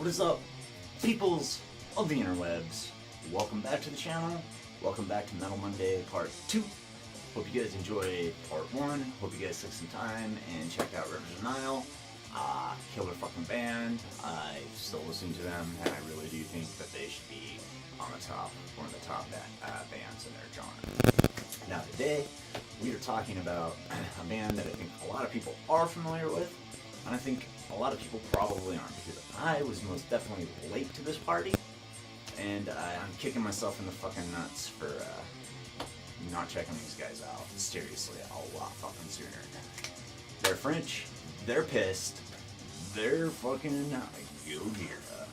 What is up, peoples of the interwebs? Welcome back to the channel. Welcome back to Metal Monday Part 2. Hope you guys enjoyed Part 1. Hope you guys took some time and checked out Rivers of Nile. Killer fucking band. I still listen to them, and I really do think that they should be on the top, one of the top bands in their genre. Now today, we are talking about a band that I think a lot of people are familiar with, and I think a lot of people probably aren't, because I was most definitely late to this party, and I'm kicking myself in the fucking nuts for not checking these guys out seriously a lot fucking sooner. They're French, they're pissed, they're fucking Gojira.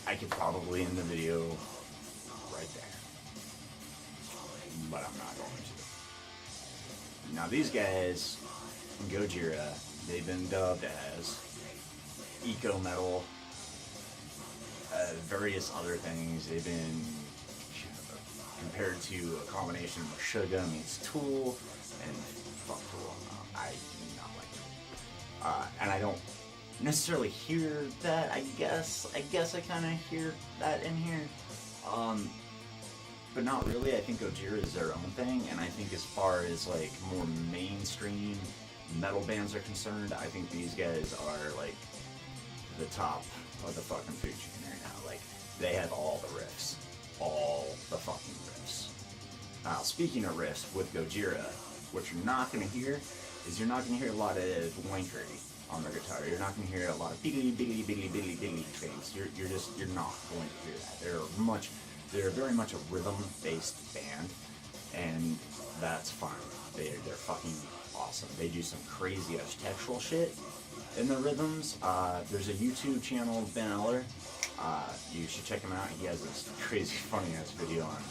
I could probably end the video right there, but I'm not going to. Now these guys, Gojira, they've been dubbed as eco metal, various other things. They've been compared to a combination of Sugar meets Tool, and fuck Tool. I do not like Tool. And I don't necessarily hear that. I guess I kind of hear that in here. But not really. I think Gojira is their own thing, and I think as far as like more mainstream metal bands are concerned, I think these guys are like the top of the fucking food chain right now. Like, they have all the riffs. All the fucking riffs. Now, speaking of riffs with Gojira, what you're not going to hear is you're not going to hear a lot of wankery on their guitar. You're not going to hear a lot of biggity things. You're not going to hear that. They're very much a rhythm-based band, and that's fine. They're fucking awesome. They do some crazy ass textual shit in the rhythms. There's a YouTube channel, Ben Eller. You should check him out. He has this crazy funny ass video on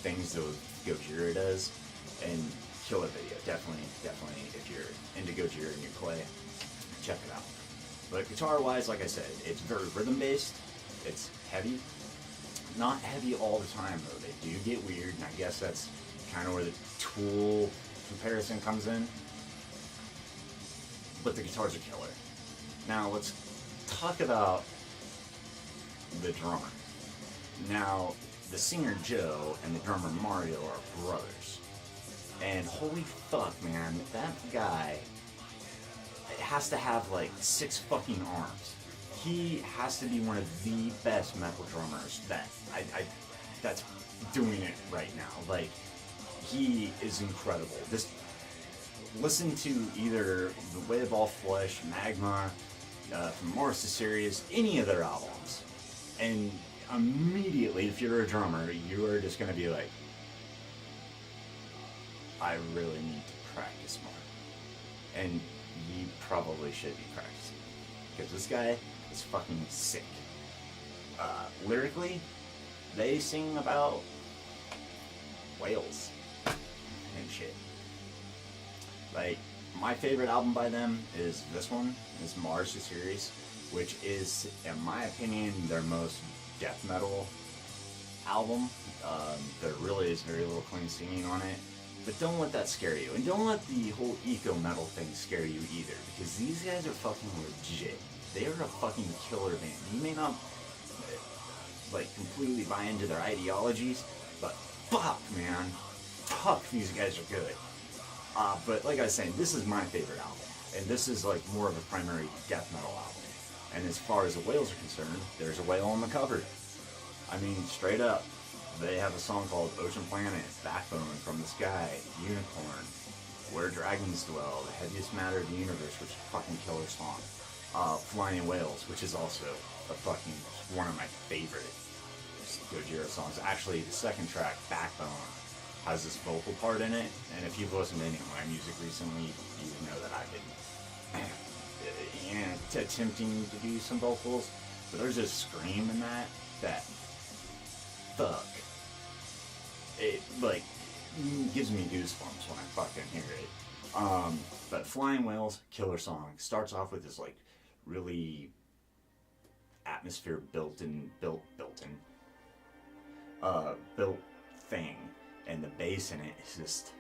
things that Gojira does, and killer video. Definitely, if you're into Gojira and you play, check it out. But guitar wise, like I said, it's very rhythm based. It's heavy. Not heavy all the time though. They do get weird, and I guess that's kind of where the Tool comparison comes in. But the guitars are killer. Now let's talk about the drummer. Now, the singer Joe and the drummer Mario are brothers. And holy fuck, man, that guy has to have like 6 fucking arms. He has to be one of the best metal drummers that's doing it right now. Like, he is incredible. Just listen to either The Way of All Flesh, Magma, from Morris to Sirius, any of their albums, and immediately, if you're a drummer, you are just going to be like, I really need to practice more. And you probably should be practicing, because this guy is fucking sick. Lyrically, they sing about whales and shit. Like, my favorite album by them is this one, is Mars to Sirius, which is, in my opinion, their most death metal album. There really is very little clean singing on it, but don't let that scare you, and don't let the whole eco metal thing scare you either, because these guys are fucking legit. They are a fucking killer band. You may not like completely buy into their ideologies, but fuck, man, fuck, these guys are good. But like I was saying, this is my favorite album, and this is like more of a primary death metal album. And as far as the whales are concerned, there's a whale on the cover. I mean, straight up. They have a song called Ocean Planet, Backbone, From the Sky, Unicorn, Where Dragons Dwell, The Heaviest Matter of the Universe, which is a fucking killer song. Flying Whales, which is also a fucking, one of my favorite Gojira songs. Actually, the second track, Backbone, has this vocal part in it, and if you've listened to any of my music recently, you know that I've been attempting to do some vocals, but there's this scream in that fuck, it like gives me goosebumps when I fucking hear it. But Flying Whales, killer song. Starts off with this like really atmosphere built thing, and the bass in it is just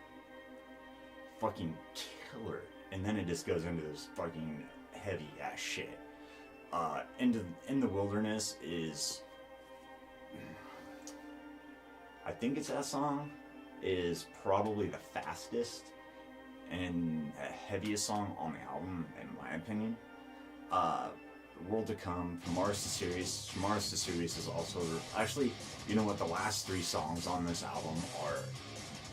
fucking killer. And then it just goes into this fucking heavy ass shit. In the Wilderness is, I think it's that song, is probably the fastest and heaviest song on the album, in my opinion. World to Come, From Mars to Sirius. From Mars to Sirius is also, actually, you know what, the last 3 songs on this album are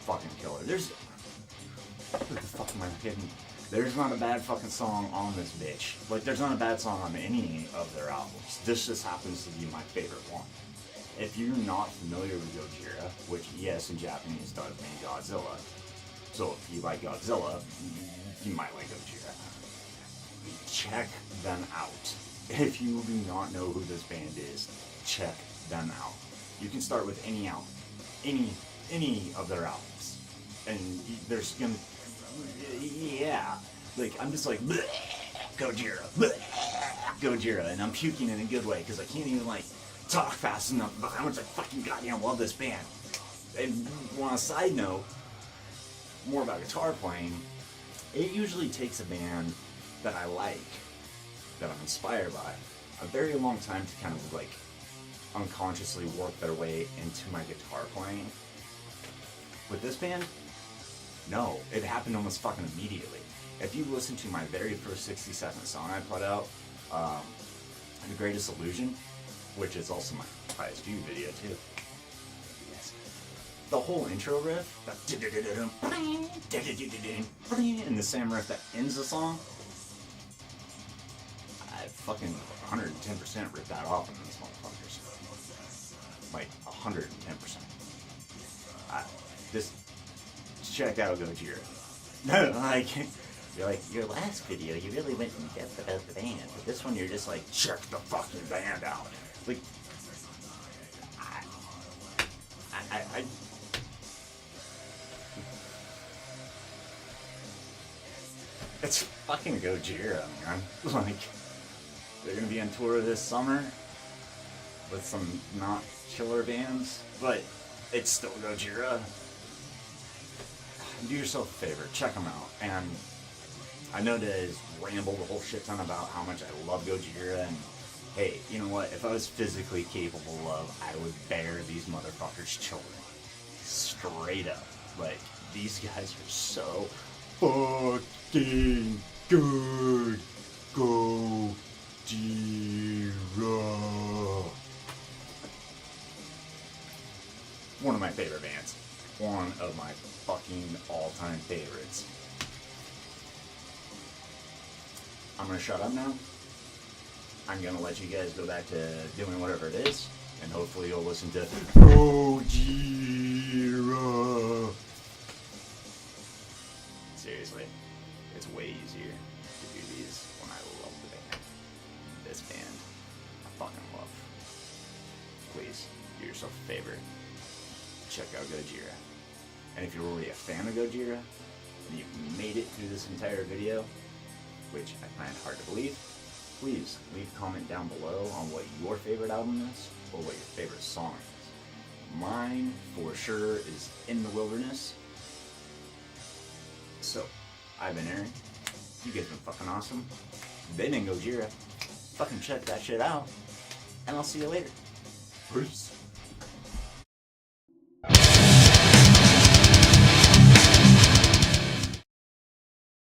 fucking killer. What the fuck am I kidding? There's not a bad fucking song on this bitch. Like, there's not a bad song on any of their albums. This just happens to be my favorite one. If you're not familiar with Gojira, which, yes, in Japanese does mean Godzilla, so if you like Godzilla, you might like Gojira. Check them out. If you do not know who this band is, check them out. You can start with any album, any of their albums, and there's gonna, yeah, like, I'm just like, bleh, Gojira, bleh, Gojira, and I'm puking in a good way because I can't even like talk fast enough about how much I fucking goddamn love this band. And on a side note, more about guitar playing, it usually takes a band that I like, that I'm inspired by, a very long time to kind of like unconsciously work their way into my guitar playing. With this band, no, it happened almost fucking immediately. If you listen to my very first 60-second song I put out, The Greatest Illusion, which is also my highest view video too. Yes. The whole intro riff, and the same riff that ends the song, I fucking 110% ripped that off of these motherfuckers. Like 110%. Just check out Gojira. Like, you're like, your last video, you really went in depth about the band, but this one you're just like, check the fucking band out. Like, I it's fucking Gojira, man. Like, they're gonna be on tour this summer with some not killer bands, but it's still Gojira. Do yourself a favor, check them out. And I know that is rambled a whole shit ton about how much I love Gojira, and hey, you know what? If I was physically capable of, I would bear these motherfuckers' children. Straight up. Like, these guys are so fucking good. Gojira. One of my favorite bands. One of my fucking all-time favorites. I'm gonna shut up now. I'm gonna let you guys go back to doing whatever it is, and hopefully you'll listen to Gojira. Seriously, it's way easier to do these when I love the band. This band, I fucking love. Please, do yourself a favor. Check out Gojira. And if you're really a fan of Gojira, and you've made it through this entire video, which I find hard to believe, please leave a comment down below on what your favorite album is, or what your favorite song is. Mine, for sure, is In the Wilderness. So, I've been Aaron. You guys have been fucking awesome. Been in Gojira. Fucking check that shit out. And I'll see you later. Peace.